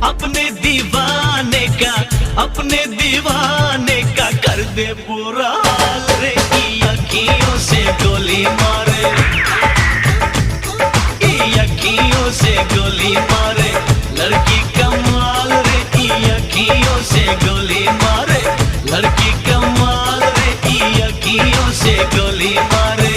अपने दीवाने का कर दे बुरा हाल रे। ई अखियों से गोली मारे, ई अखियों से गोली मारे, लड़की कमाल रे। ई अखियों से गोली मारे, लड़की कमाल रे। ई अखियों से गोली मारे।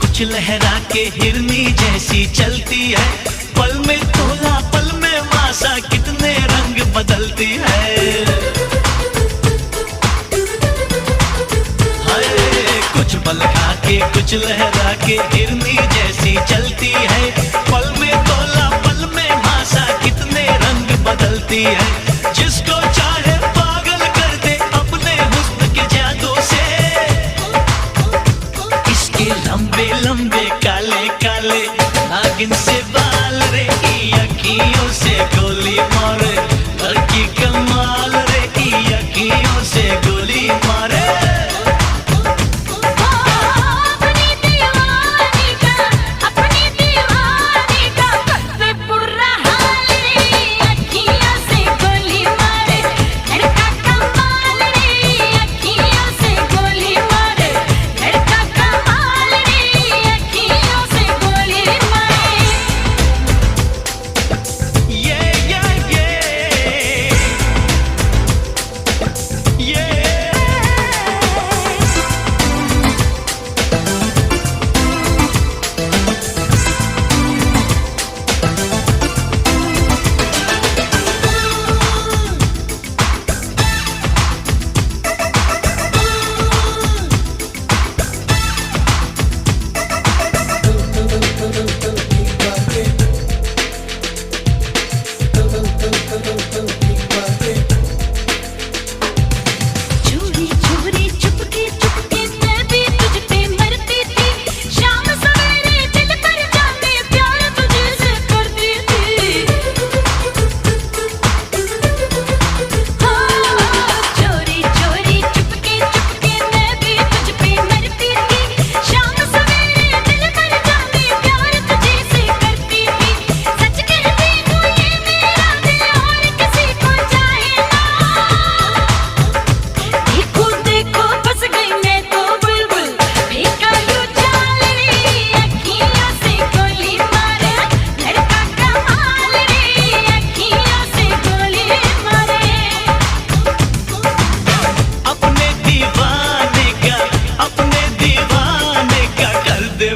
कुछ लहरा के हिरनी जैसी चलती है, पल में तोला पल में मासा, कितने रंग बदलती है। हाय कुछ पल खा के कुछ लहरा के हिरनी जैसी चलती है, पल में तोला पल में मासा, कितने रंग बदलती है। जिसको चाहे पागल कर दे अपने हुस्न के जादू से, इसके लंबे लंबे काले काले नागिन से बाल रे। ई अखियों से गोली मारे, लड़की कमाल रे। ई अखियों से गोली मारे।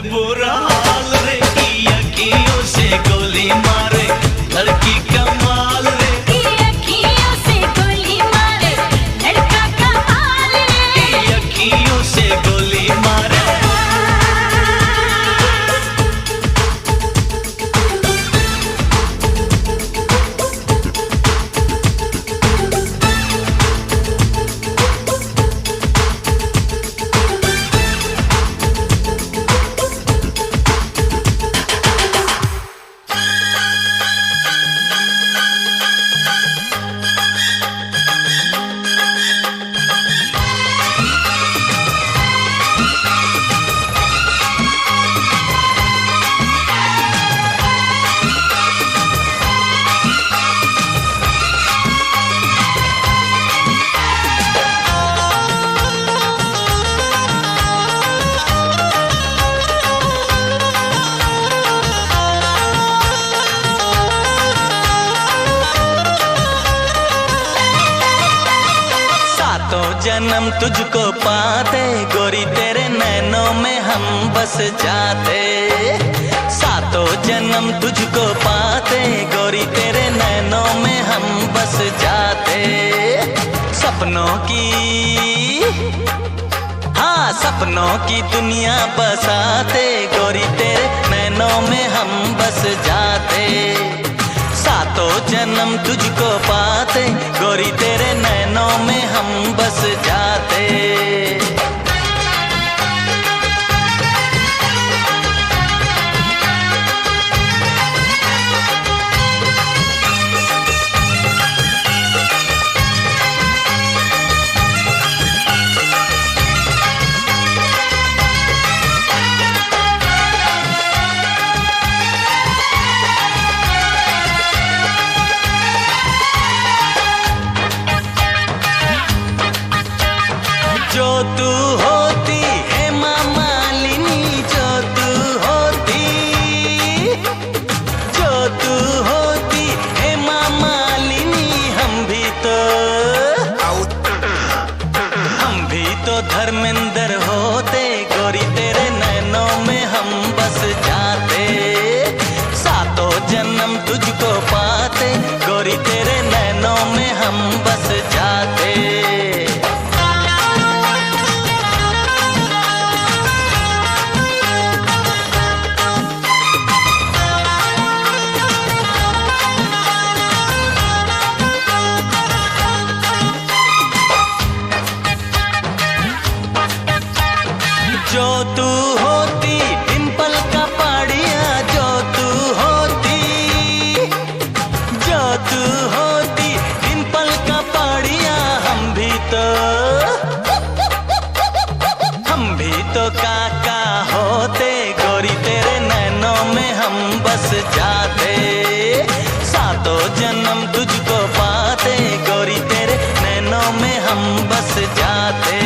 बुरा हाल रे। ई अखियों से गोली मारे, लड़की कमाल रे। ई अखियों से गोली मारे, लड़का कमाल रे। ई अखियों से गोली मारे। जन्म तुझको पाते गोरी तेरे नैनों में हम बस जाते। सातों जन्म तुझको पाते गोरी तेरे नैनों में हम बस जाते। सपनों की, हाँ सपनों की दुनिया बसाते गोरी तेरे नैनों में हम बस जाते। सातों जन्म तुझको पाते गोरी तेरे नैनों में हम बस जाते। जो तू होती है माँ मालिनी, जो तू होती, जो तू होती है माँ मालिनी, हम भी तो धर्मेंद्र होते गोरी तेरे नैनों में हम बस जाते। सातों जन्म तुझको पाते गोरी तेरे नैनों में हम बस जाते। जो तू होती डिंपल का पाड़िया, जो तू होती, जो तू होती डिंपल का पाड़िया, हम भी तो काका होते गोरी तेरे नैनों में हम बस जाते। सातों जन्म तुझको पाते गोरी तेरे नैनों में हम बस जाते।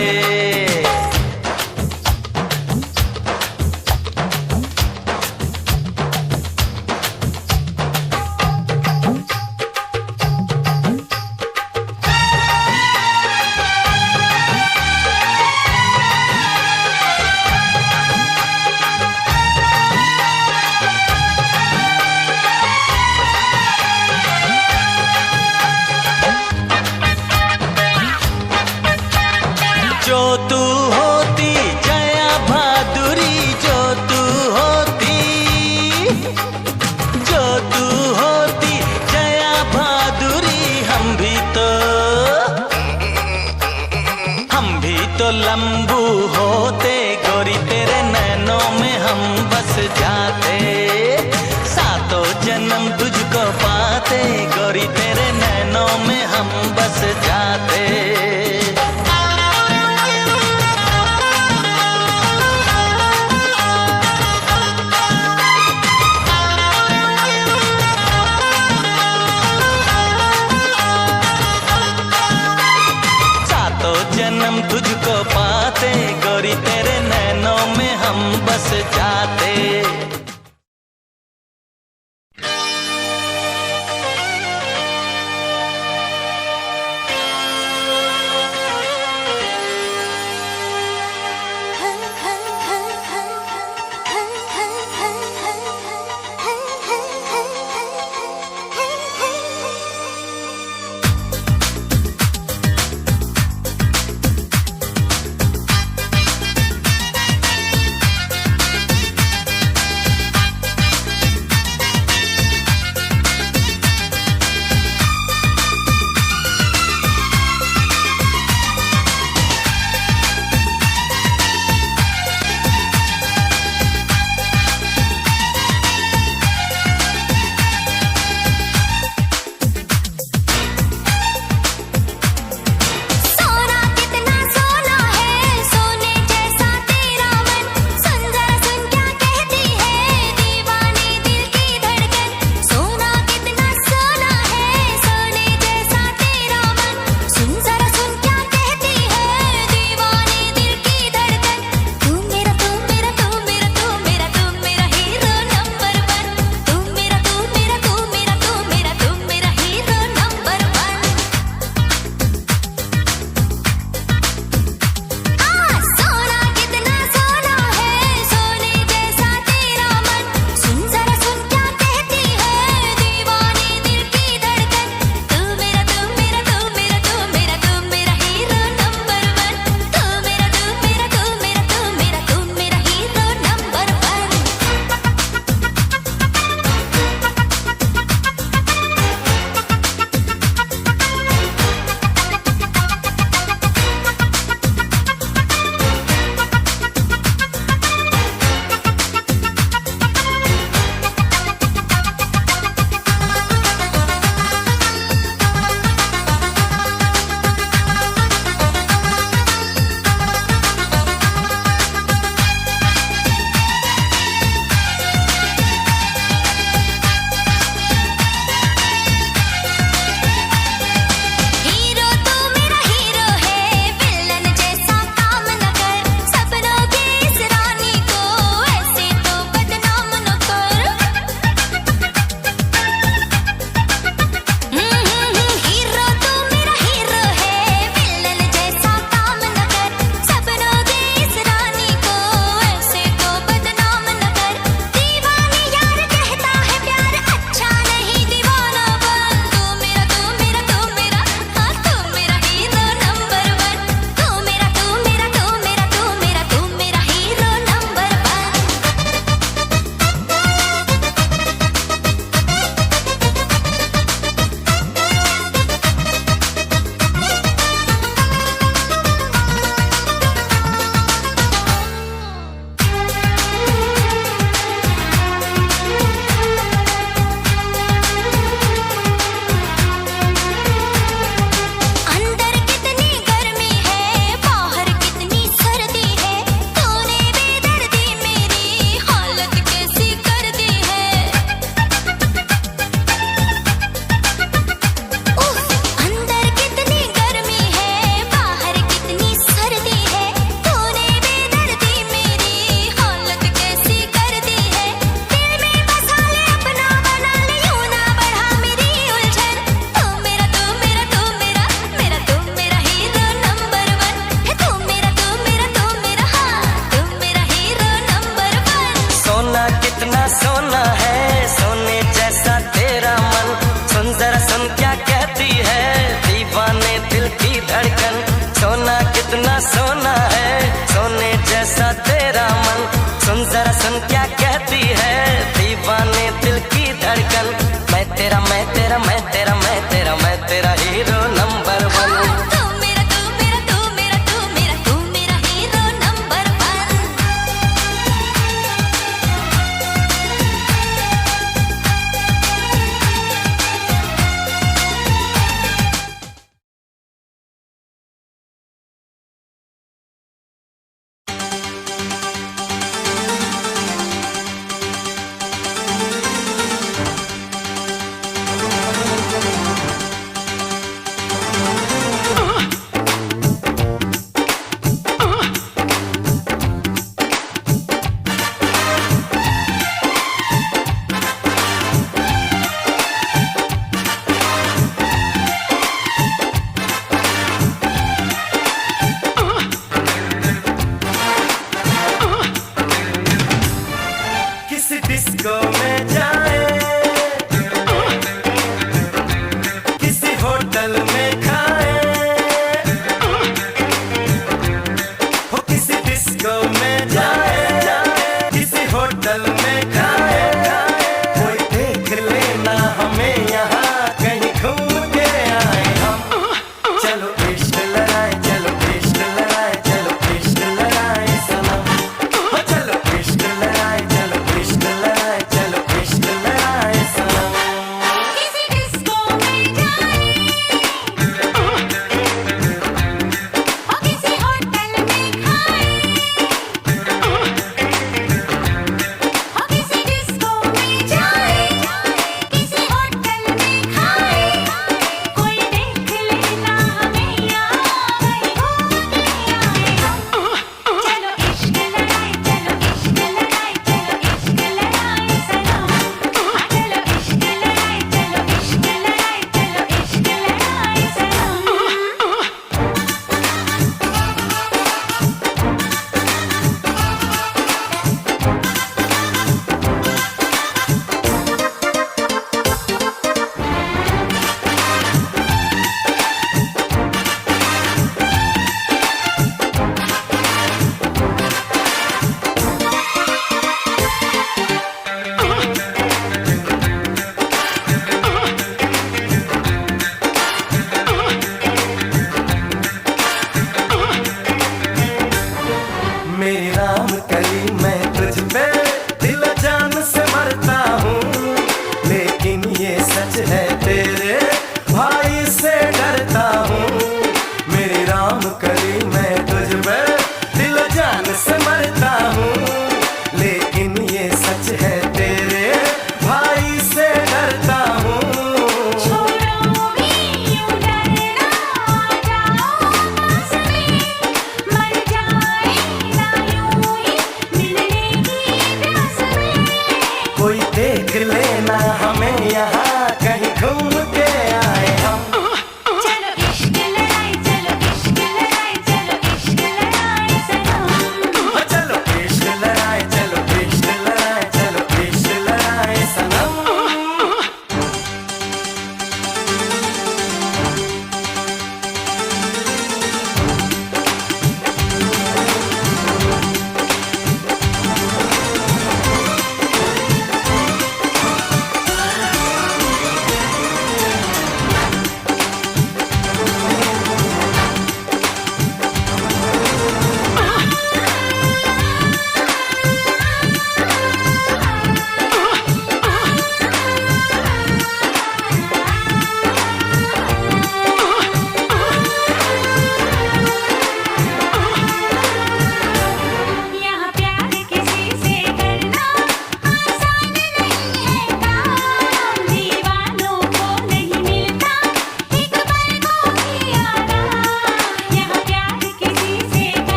जो तू होती जया भादुरी, जो तू होती, जो तू होती जया भादुरी, हम भी तो लंबू होते गोरी तेरे नैनों में हम बस जाते। सातों जन्म तुझको पाते गोरी तेरे नैनों में हम बस जाते। जन्म तुझको पाते गोरी तेरे नैनों में हम बस जाते।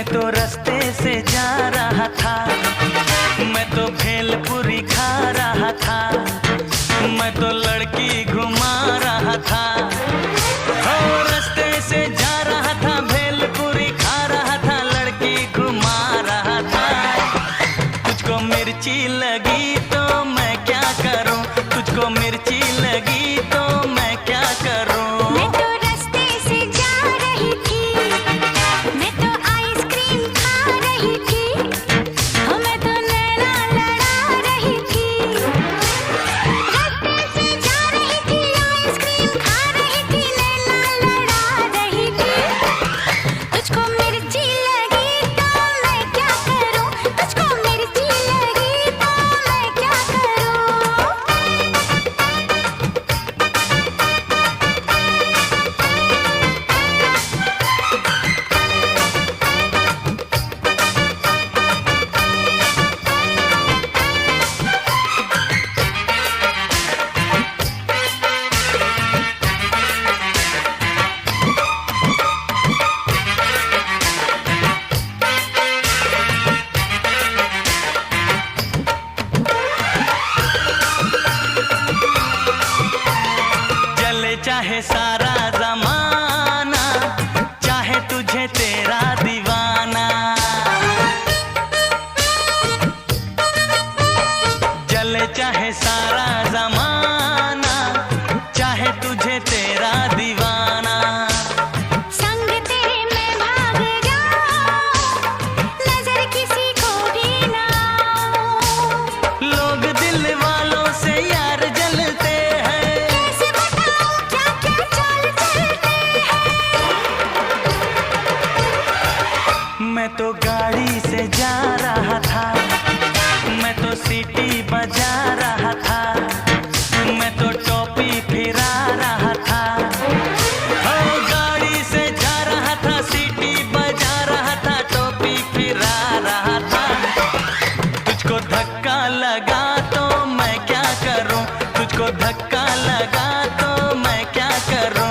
मैं तो रास्ते से जा रहा था, मैं तो भेलपुरी खा रहा था, मैं तो लड़की घुमा रहा था। ओ रास्ते से जा रहा था, भेलपुरी खा रहा था, लड़की घुमा रहा था। तुझको मिर्ची लगी तो मैं क्या करूं, तुझको मिर्ची लगी तो मैं क्या करूं। मैं तो रास्ते से जा रही थी, मैं तो आइसक्रीम खा रही थी, हो मैं तो नैना लड़ा रही थी। रास्ते से जा रही थी, आइसक्रीम खा रही थी, नैना लड़ा रही थी। तुझको मिर्ची लगी तो मैं क्या करूं, तुझको मिर्ची लगी तो मैं क्या करूं। चले चाहे सारा जमाना, चाहे तुझे तेरा दीवाना। चले चाहे सारा जमाना, चाहे तुझे तेरा दीवाना। संग तेरे मैं भाग जाऊं, नजर किसी को भी ना आऊं। लोग दिल वालों से यार जलते हैं, कैसे बताऊं क्या क्या चाल चलते हैं। मैं तो गाड़ी से जा रहा था, मैं तो सीटी बजा रहा था, मैं तो टोपी फिरा रहा था। ओ गाड़ी से जा रहा था, सीटी बजा रहा था, टोपी फिरा रहा था। तुझको धक्का लगा तो मैं क्या करूं, तुझको धक्का लगा तो मैं क्या करूं।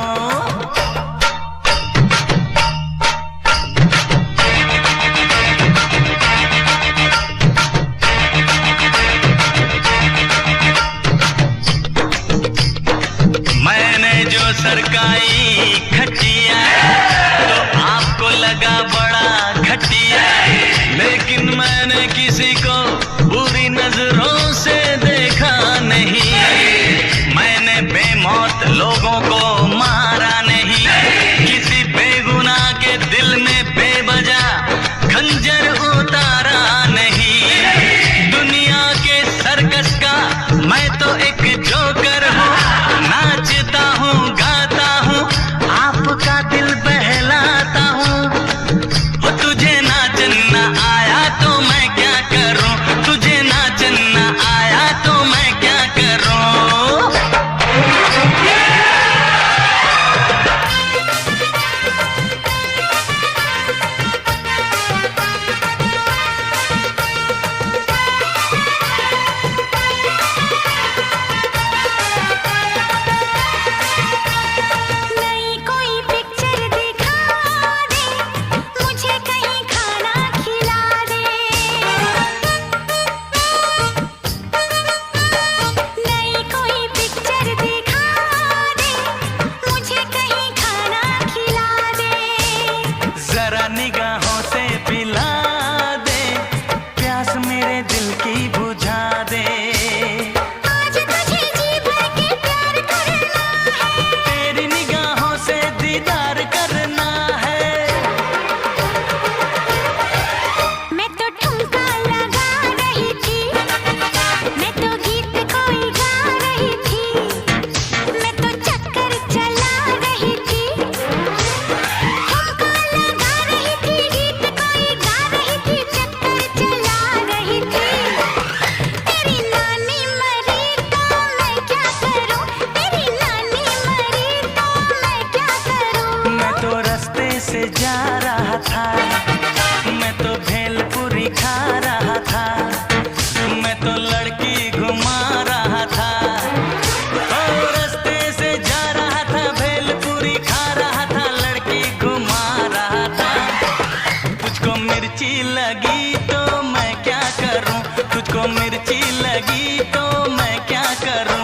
तुझको मिर्ची लगी तो मैं क्या करूं, तुझको मिर्ची लगी तो मैं क्या करूं।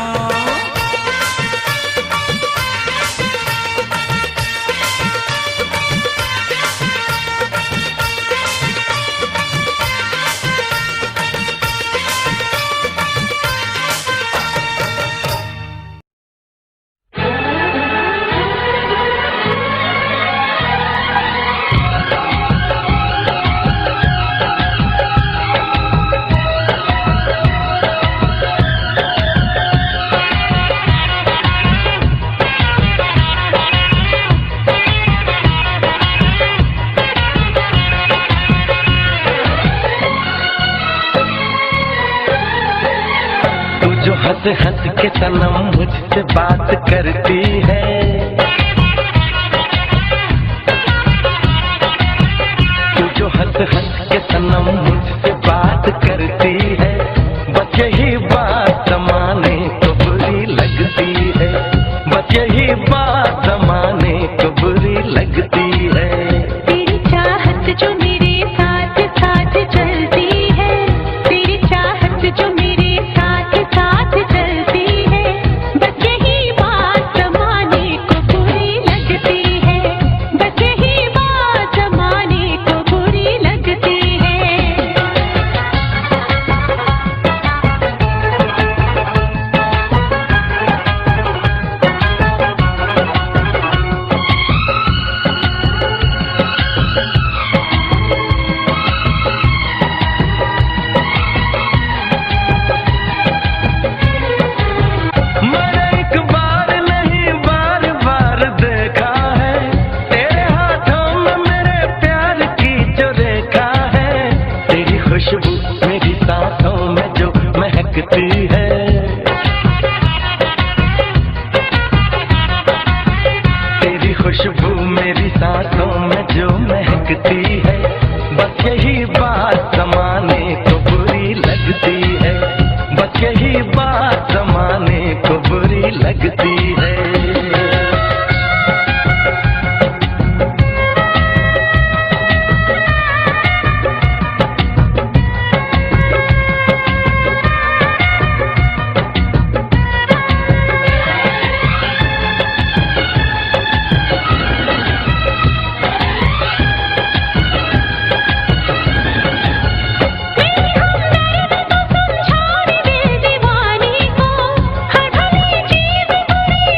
हंस हंस के सनम मुझसे बात करती है, तू जो हंस हंस के सनम मुझसे बात करती है, बस यही बात जमाने को बुरी लगती है, बस यही बात जमाने को बुरी लगती है। तेरी चाहत जो मेरे साथ साथ चलती है, तेरी चाहत जो मेरे साथ साथ चलती है, बस यही बात जमाने को बुरी लगती है, बस यही बात जमाने को बुरी लगती है। मैंने एक बार नहीं बार बार देखा है, तेरे हाथों में मेरे प्यार की जो रेखा है, तेरी खुशबू मेरी सांसों में जो महकती है, तेरी खुशबू मेरी सांसों में जो महकती है, बस यही बात जमाने को बुरी लगती है, बस यही बात जमाने को बुरी लगती है। छोड़ दे दीवानी को, हर भली चीज बुरी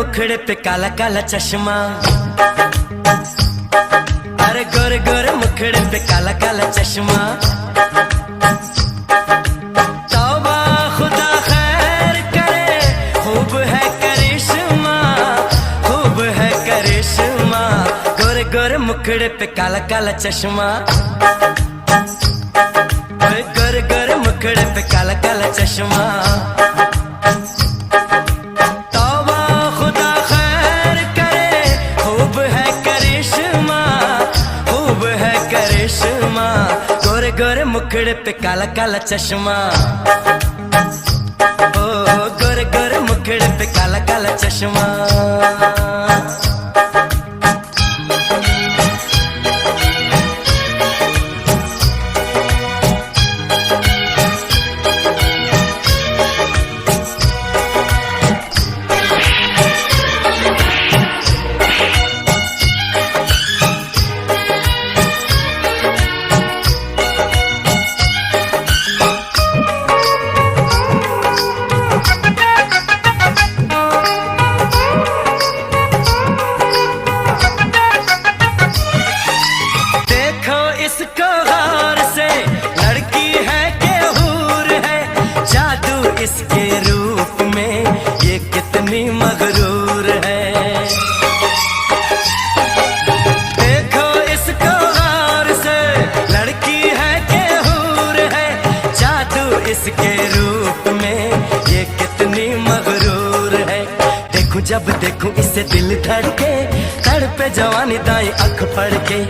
मुखड़े पे काला काला चश्मा, अरे गोरे गोरे मुखड़े पे काला काला चश्मा। तौबा खुदा खैर करे, खूब है करिश्मा, खूब है करिश्मा। गोरे गोरे मुखड़े पे काला काला चश्मा, गोरे गोरे मुखड़े पे काला काला चश्मा। तौबा खुदा खैर करे, खूब है करिश्मा, खूब है करिश्मा। गोरे गोरे मुखड़े पे काला काला चश्मा, ओ गोरे गोरे मुखड़े पे काला काला चश्मा। इसको गौर से, लड़की है के हूर है, जादू इसके रूप में ये कितनी मगरूर है। देखो इसको गौर से, लड़की है के हूर है, जादू इसके रूप में ये कितनी मगरूर है। देखूं जब देखूं इसे दिल धड़के, तड़पे जवानी दाई आँख पड़ के।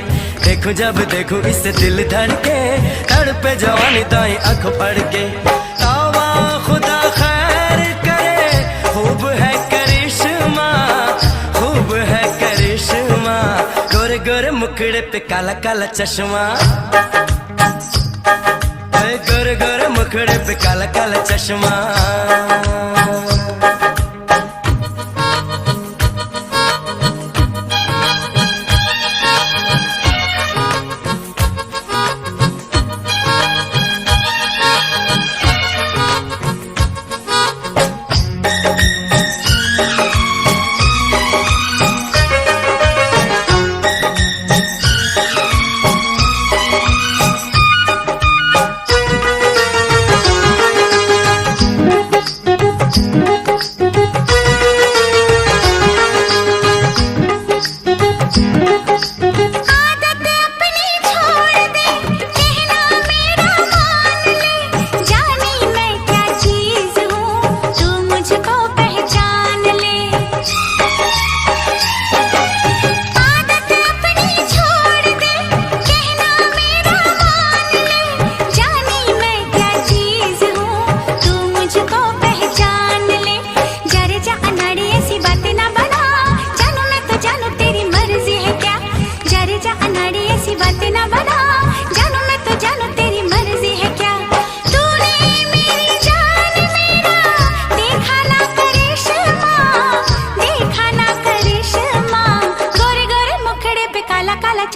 देखूं जब देखूं इसे दिल धड़के, तड़पे जवानी दाई आँख पड़ के। तौबा खुदा खैर करे, खूब है करिश्मा, खूब है करिश्मा। गोरे गोरे मुखड़े पे काला काला चश्मा, गोरे गोरे मुखड़े पे काला काला चश्मा।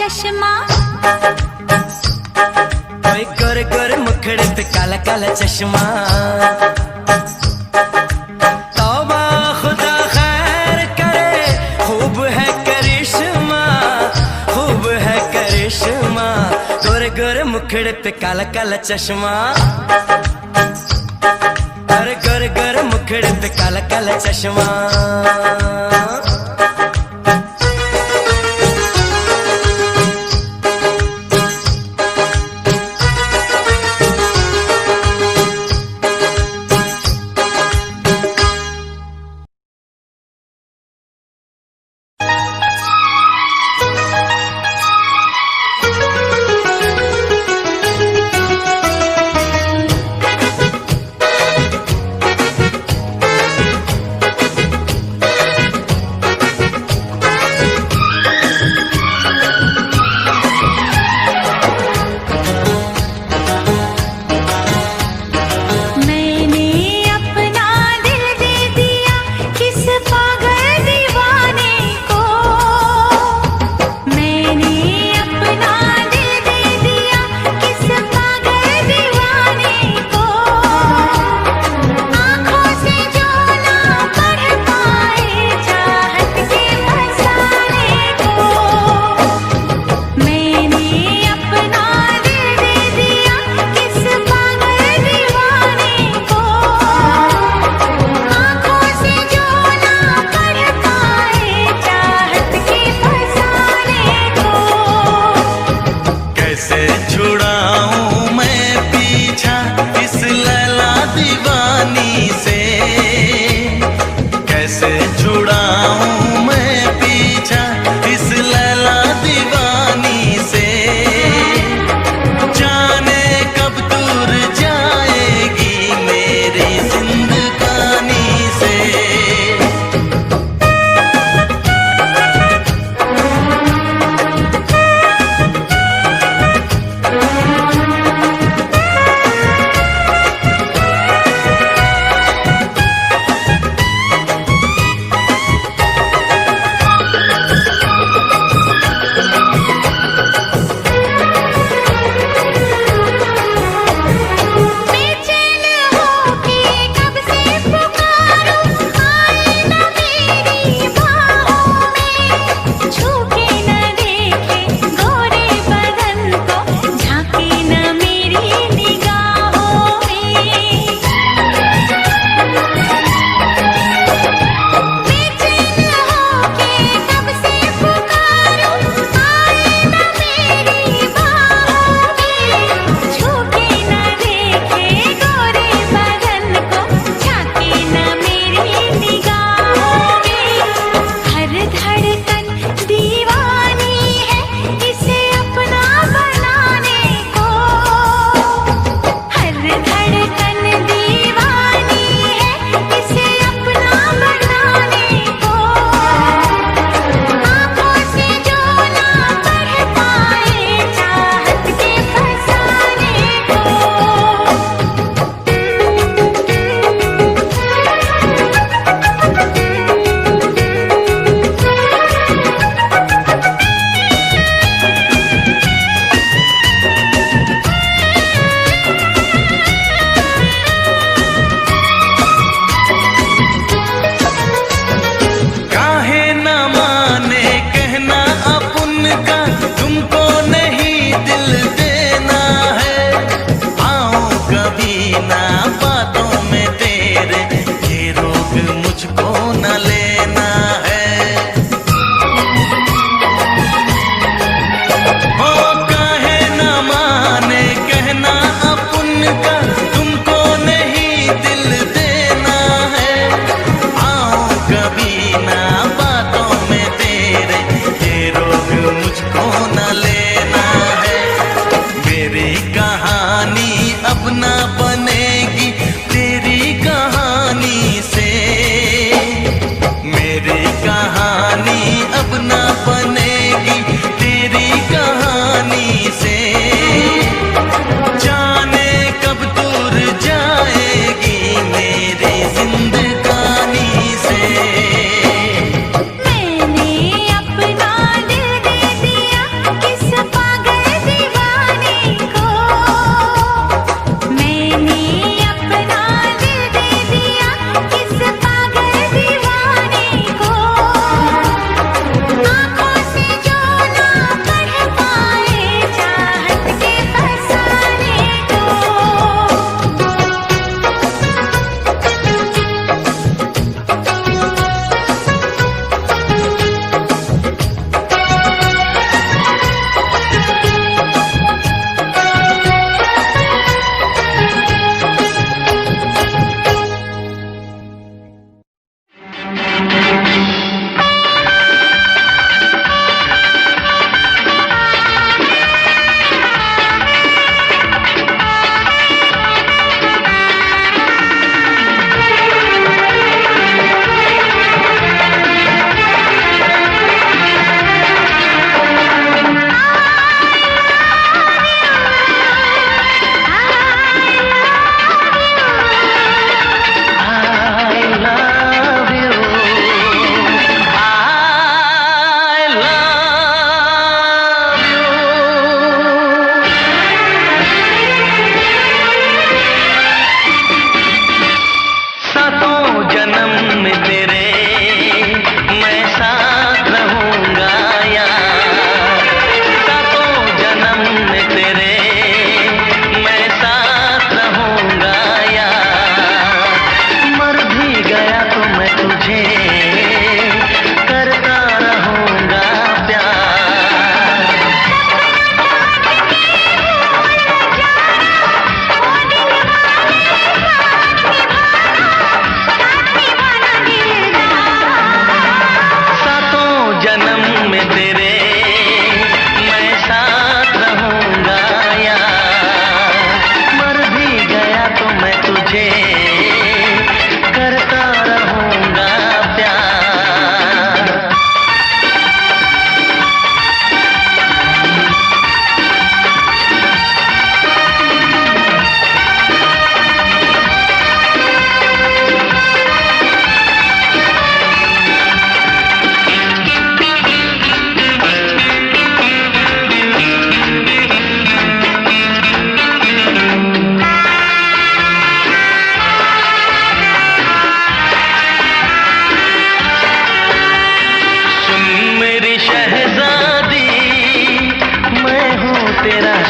चश्मा, गोरे गोरे मुखड़े पे काला काला चश्मा। तौबा खुदा खैर करे, खूब है करिश्मा, खूब है करिश्मा। गोरे गोरे मुखड़े पे काला काला चश्मा, अरे गोरे गोरे मुखड़े पे काला काला चश्मा।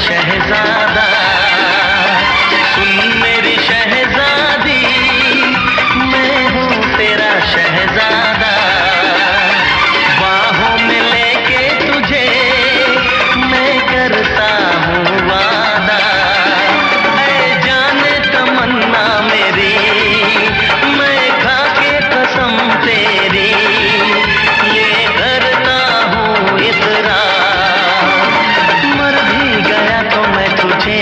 शहजादा, सुन मेरी शहजादी, मैं हूँ तेरा शहजादा। बाहों में लेके तुझे मैं करता हूँ वादा। ऐ जाने तमन्ना मेरी, मैं खा के कसम तेरी ये करता हूँ इकरार। मर भी गया तो मैं तुझे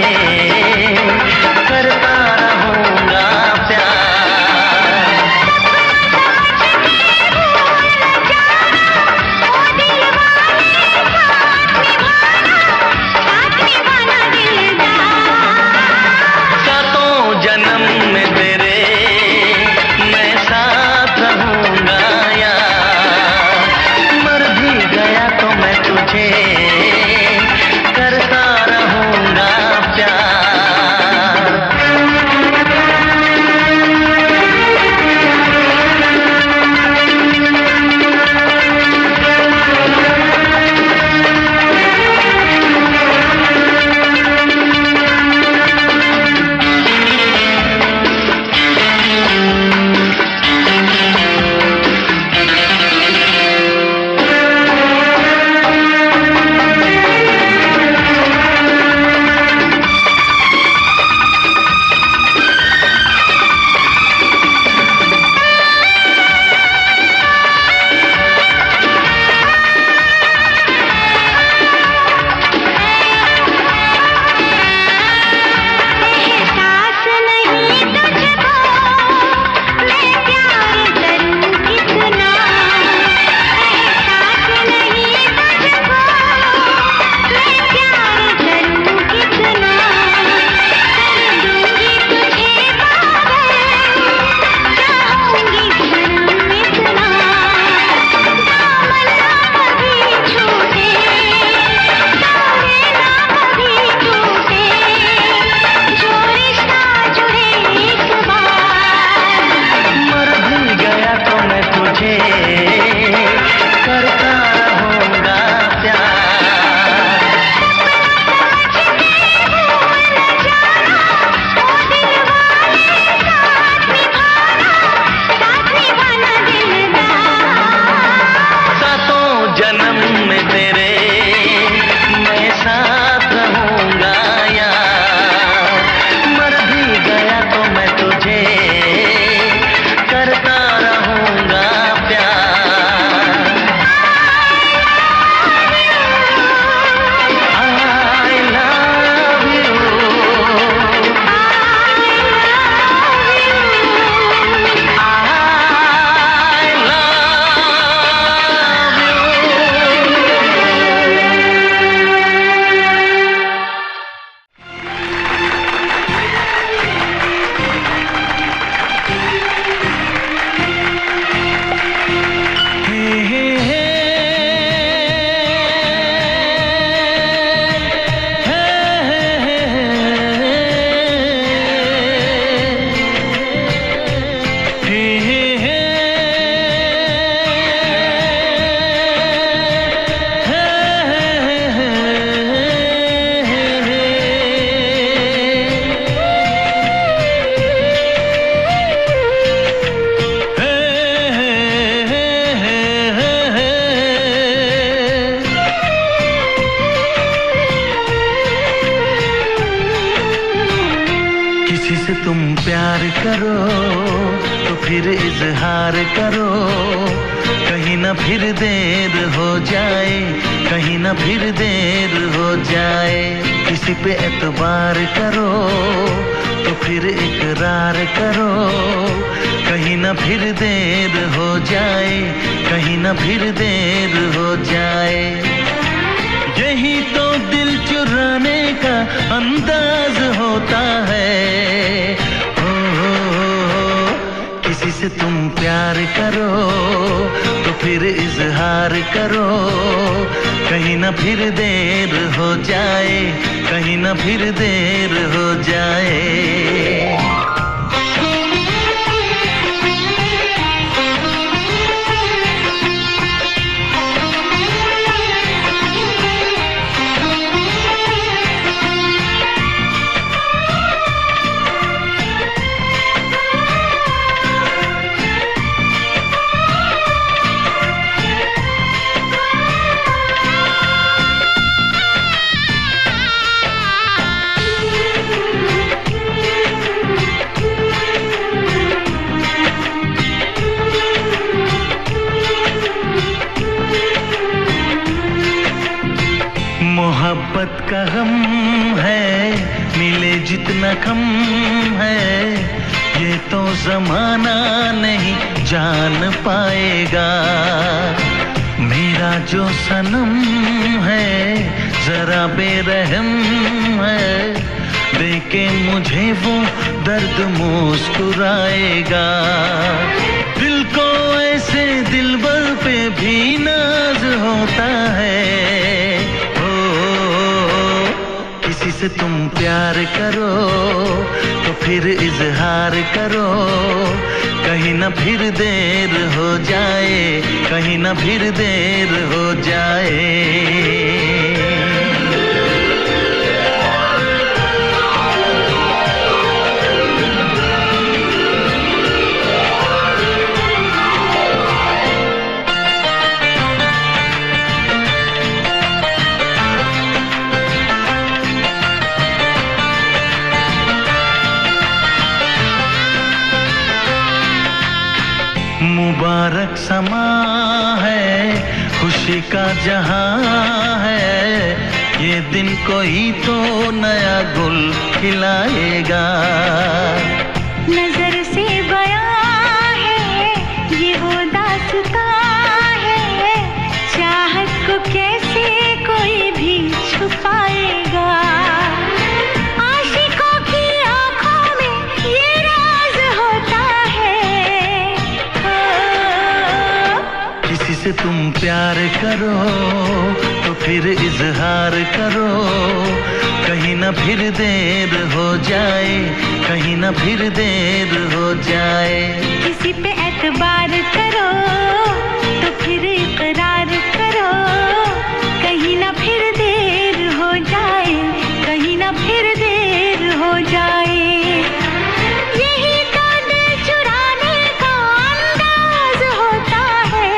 करता रहूँगा प्यार। सातों जन्म में तेरे मैं साथ रहूँगा यार। मर भी गया तो मैं तुझे करता रहूँगा प्यार। एहसास नहीं तुझको मैं प्यार करूं कितना। एहसास नहीं तुझको मैं प्यार करूं कितना। कर दूंगी तुझे पागल, चाहूंगी सनम इतना। दामन ना कभी छूटे, तारे ना कभी टूटे, जो रिश्ता जुड़े एक बार। मर भी गया तो मैं तुझे करता रहूँगा प्यार। सातों जन्म में तेरे मैं साथ रहूँगा यार। मर भी गया तो मैं तुझे करता रहूँगा प्यार। I love you. किसी से तुम प्यार करो तो फिर इजहार करो, कहीं ना फिर देर हो जाए, कहीं ना फिर देर हो जाए। किसी पे एतबार करो तो फिर इकरार करो, कहीं ना फिर देर हो जाए, कहीं ना फिर देर हो जाए। यही तो दिल चुराने का अंदाज होता है। हो, किसी से तुम प्यार करो तो फिर इजहार करो, कहीं ना फिर देर हो जाए, कहीं ना फिर देर हो जाए। मोहब्बत का गम है, मिले जितना कम है, ये तो जमाना नहीं जान पाएगा। मेरा जो सनम है जरा बेरहम है, देके मुझे वो दर्द मुस्कुराएगा। दिल को ऐसे दिलबर पे भी नाज होता है। ओ, किसी से तुम प्यार करो तो फिर इजहार करो, कहीं ना फिर देर हो जाए, कहीं ना फिर देर हो जाए। मुबारक समा है, खुशी का जहां है, ये दिन कोई तो नया गुल खिलाएगा। नजर से बयां है ये वो दास्तां है, चाहत को कैसे कोई भी छुपाएगा। आशिकों की आंखों में ये राज होता है। किसी से तुम प्यार करो तो फिर इजहार करो, कहीं ना फिर देर हो जाए, कहीं ना फिर देर हो जाए। किसी पे एतबार करो तो फिर इकरार करो, कहीं ना फिर देर हो जाए, कहीं ना फिर देर हो जाए। यही तो दिल चुराने का अंदाज होता है।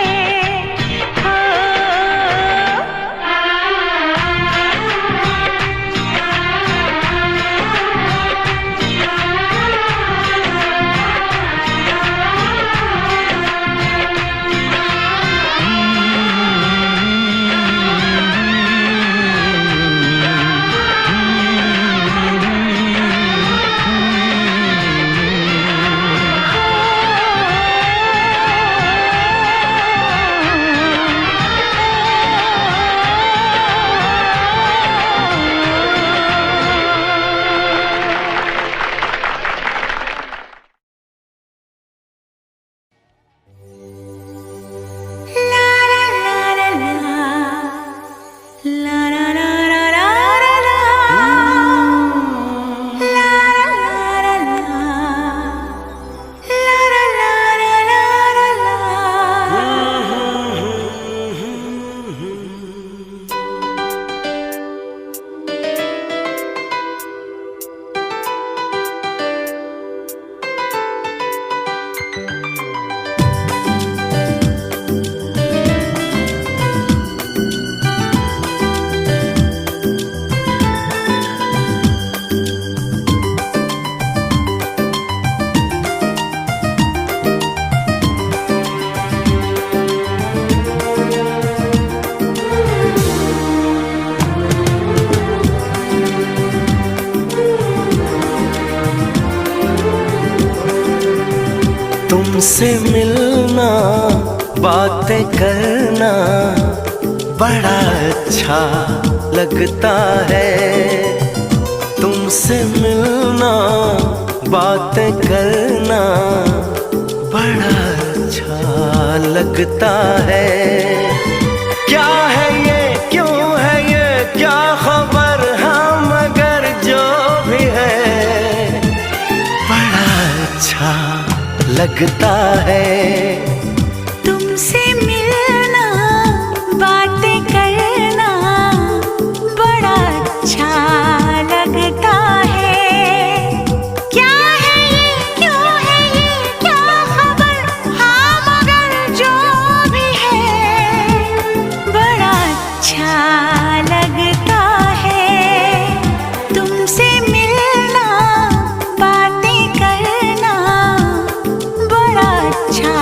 तुमसे मिलना, बातें करना बड़ा अच्छा लगता है। तुमसे मिलना, बातें करना बड़ा अच्छा लगता है। क्या है ये, क्यों है ये, क्या खबर, हाँ मगर जो भी है बड़ा अच्छा लगता है। तुमसे मिलना, बातें करना बड़ा अच्छा लगता है। क्या है ये, क्यों है ये, क्या खबर, हाँ मगर जो भी है बड़ा अच्छा लगता है। तुमसे मिलना, बातें करना बड़ा अच्छा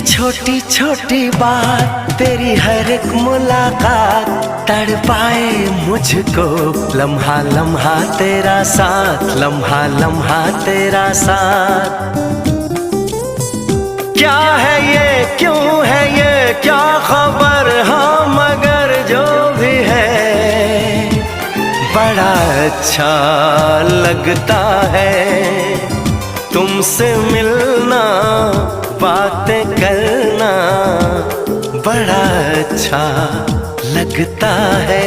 छोटी छोटी बात, तेरी हर एक मुलाकात तड़पाए मुझको। लम्हा लम्हा तेरा साथ, लम्हा लम्हा तेरा साथ। क्या है ये, क्यों है ये, क्या खबर, हाँ मगर जो भी है बड़ा अच्छा लगता है तुमसे मिलना, बातें करना बड़ा अच्छा लगता है।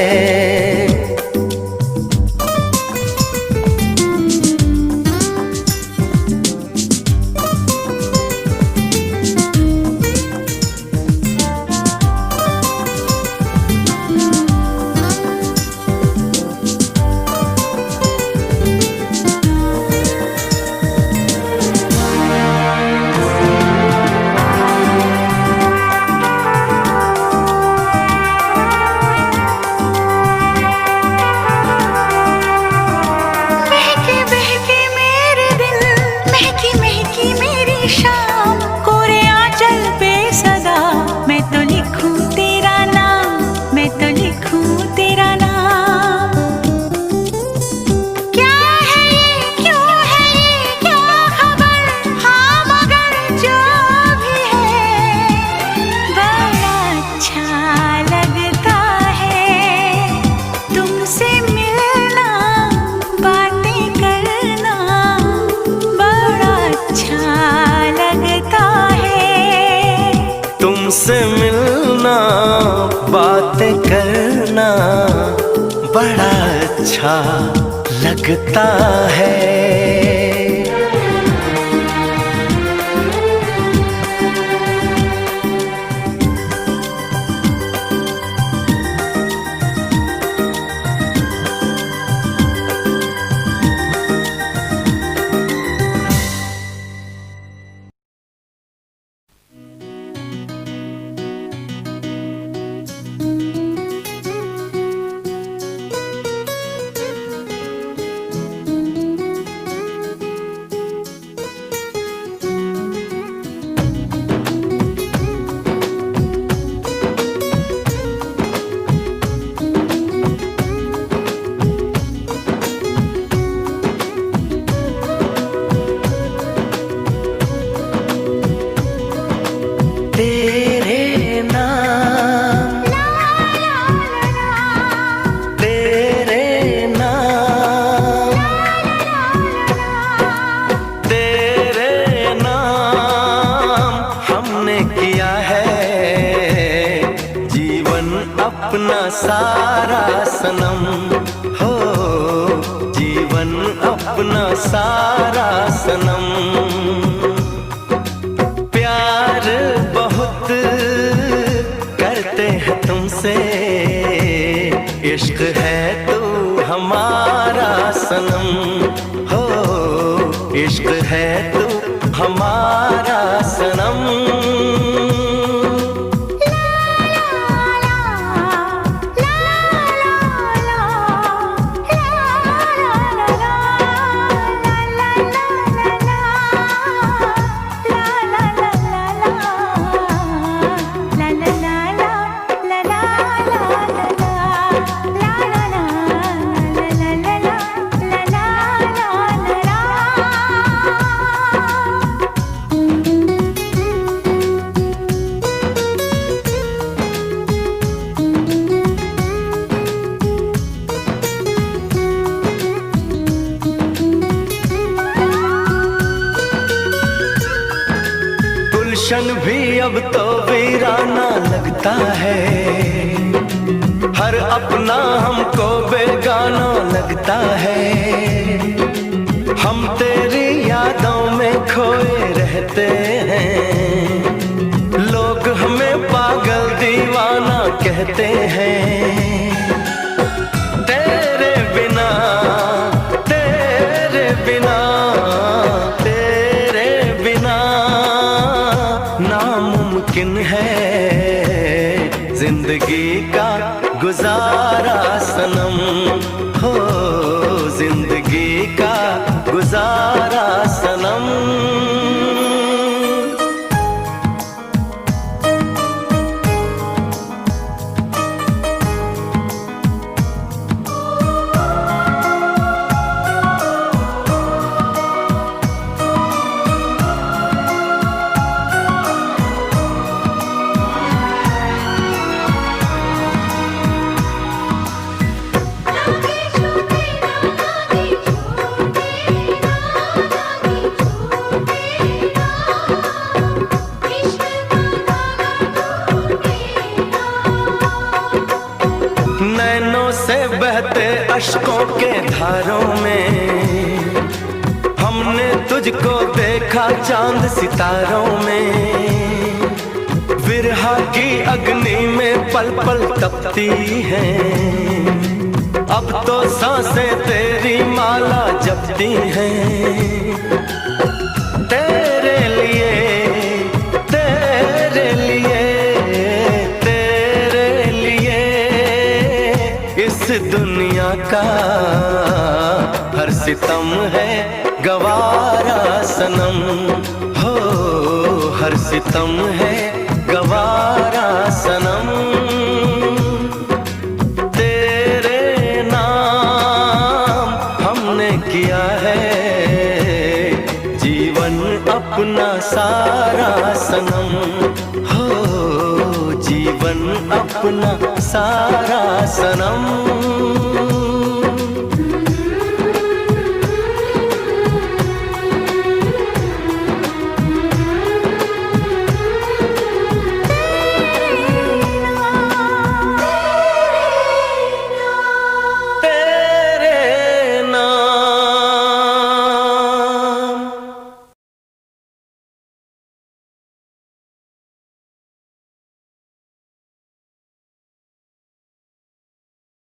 तुमसे मिलना, बातें करना बड़ा अच्छा लगता है। अपना सारा सनम हो, जीवन अपना सारा सनम। प्यार बहुत करते हैं तुमसे, इश्क है तू हमारा सनम हो, इश्क है तू हमारा सनम। गुलशन भी अब तो वीराना लगता है, हर अपना हमको बेगाना लगता है। हम तेरी यादों में खोए रहते हैं, लोग हमें पागल दीवाना कहते हैं। तेरे बिना, तेरे बिना, तेरे बिना नामुमकिन है जिंदगी का गुजारा सनम हो, जिंदगी का गुजारा सनम। प्यारों में, हमने तुझको देखा चांद सितारों में। विरहा की अग्नि में पल पल तपती हैं, अब तो सांसें तेरी माला जपती हैं। तेरे लिए, तेरे लिए, तेरे लिए इस दुनिया का हर सितम है गवारा सनम। हो हर सितम है गवारा सनम। तेरे नाम हमने किया है जीवन अपना सारा सनम। हो जीवन अपना सारा सनम।